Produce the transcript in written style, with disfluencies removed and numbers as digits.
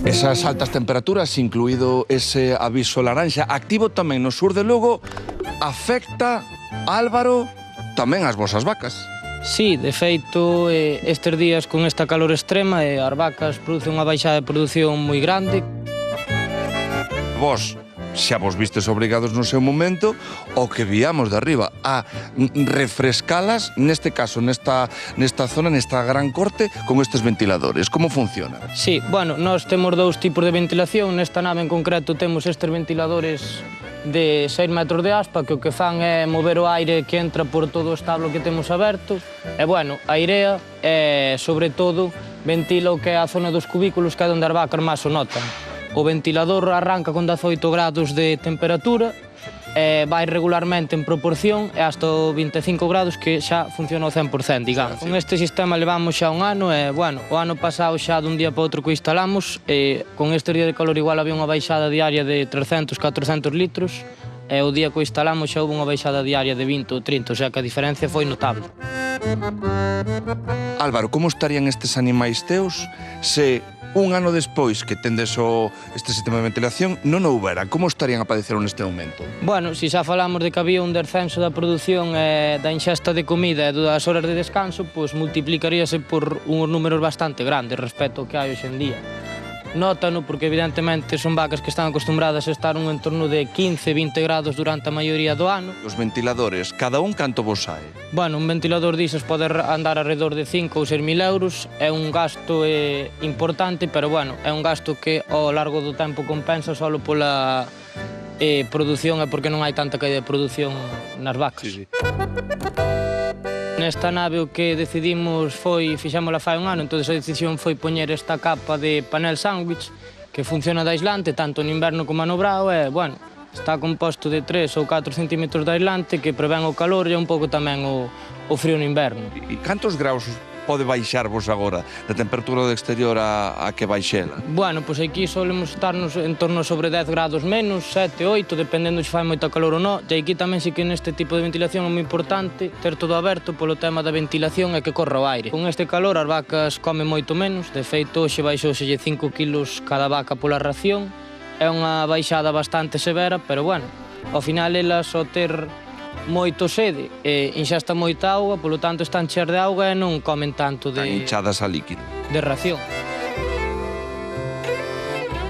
Esas altas temperaturas, incluído ese aviso laranxa, activo tamén no sur de Lugo, afecta, Álvaro, tamén as vosas vacas. Sí, de feito, estes días con esta calor extrema, as vacas producen unha baixada de produción moi grande. Vos xa vos vistes obrigados no seu momento o que viamos de arriba a refrescalas, neste caso, nesta zona, nesta gran corte, con estes ventiladores. Como funciona? Sí, bueno, nós temos dous tipos de ventilación. Nesta nave en concreto temos estes ventiladores de 6 metros de aspa, que o que fan é mover o aire que entra por todo o establo que temos aberto. E, bueno, airea e, sobre todo, ventila o que é a zona dos cubículos, que é onde as vacas máis o notan. O ventilador arranca con 18 grados de temperatura, vai regularmente en proporción e hasta 25 grados que xa funciona ao 100%, digamos. Con este sistema levamos xa un ano e, bueno, o ano pasado xa dun día para outro que o instalamos, con este día de calor igual había unha baixada diaria de 300-400 litros e o día que o instalamos xa houve unha baixada diaria de 20 ou 30, o sea que a diferencia foi notable. Álvaro, como estarían estes animais teus se un ano despois que tendes este sistema de ventilación non houbera? Como estarían a padecer neste momento? Bueno, se xa falamos de que había un descenso da produción e da inxesta de comida e das horas de descanso, pois multiplicaríase por uns números bastante grandes respecto ao que hai hoxe en día. Nótano porque evidentemente son vacas que están acostumbradas a estar un entorno de 15-20 grados durante a maioría do ano. Os ventiladores, cada un canto vos sae? Bueno, un ventilador dices pode andar alrededor de 5 ou 6 mil euros, é un gasto importante, pero bueno, é un gasto que ao largo do tempo compensa só pola produción e porque non hai tanta caída de produción nas vacas. Sí. Nesta nave o que decidimos foi, fixémola fai un ano, entón a decisión foi poñer esta capa de panel sándwich que funciona de aislante tanto no inverno como no brao e, bueno, está composto de 3 ou 4 centímetros de aislante que prevén o calor e un pouco tamén o frío no inverno. E cantos graus pode baixarvos agora da temperatura do exterior a que baixela? Bueno, pois aquí solemos estarnos en torno sobre 10 grados menos, 7, 8, dependendo se fai moita calor ou non. E aquí tamén sí que neste tipo de ventilación é moi importante ter todo aberto polo tema da ventilación e que corra o aire. Con este calor as vacas comen moito menos, de feito hoxe baixouselle 5 kilos cada vaca pola ración. É unha baixada bastante severa, pero bueno, ao final elas ao ter moito sede e inxesta moita auga, polo tanto están cheas de auga e non comen tanto de Están hinchadas a líquido. ración.